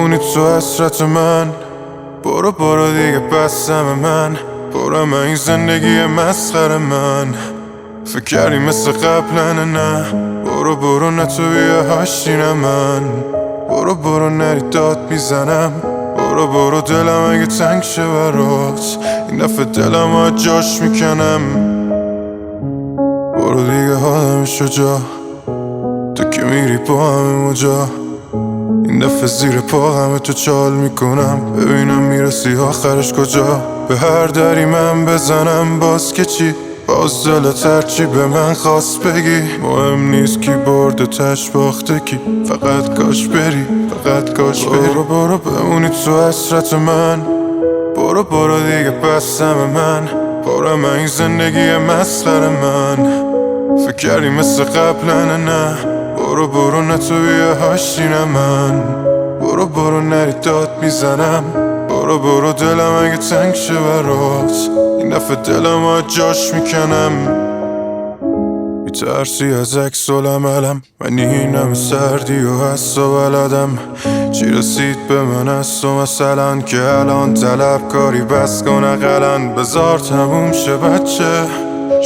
بمونی تو حسرت من. برو برو دیگه بسم من، برم این زندگی مسخره من. فکر کردی مثل قبلن نه، برو برو نه تو بیا هاشی نه من. برو برو نری داد میزنم، برو برو دلم اگه تنگ شه برات، این دفعه دلم ها جاش میکنم. برو دیگه حالم شجا، تو که میری با همه مجا، این دفعه زیر پا همه تو چال میکنم، ببینم میرسی آخرش کجا. به هر دری من بزنم باز که چی، باز دلت هرچی به من خواست بگی. مهم نیست کی برده تش باخته کی، فقط کاش بری، فقط کاش بری. برو برو بمونی تو حسرت من، برو برو دیگه بسم من، برم این زندگی مسخره من. فکر کردی مثل قبلن نه، برو برو نه تو بیا هاشی نه من. برو برو نری داد میزنم، برو برو دلم اگه تنگ شه برات، این دفعه دلم ها جاش میکنم. میترسی از عکس العملم، من این همه سردی و حس و بلدم. چی رسید به من از تو مثلا که الان طلبکاری بس کن اقلن. بذار تموم شه بچه،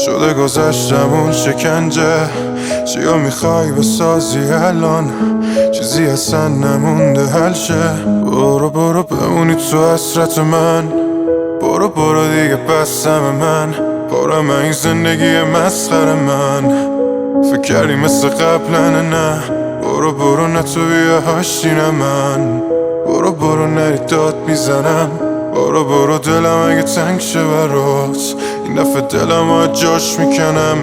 شده گذشتم اون شکنجه. چیا میخوای بسازی الان، چیزی اصلا نمونده حل شه. برو برو بمونی تو حسرت من، برو برو دیگه بسم من، برم این زندگی مسخره من. فکر کردی مثل قبلن نه، برو برو نه تو بیا هاشی نه من. برو برو نری داد میزنم، برو برو دلم اگه تنگ شه برات، این دفعه دلم ها جاش میکنم.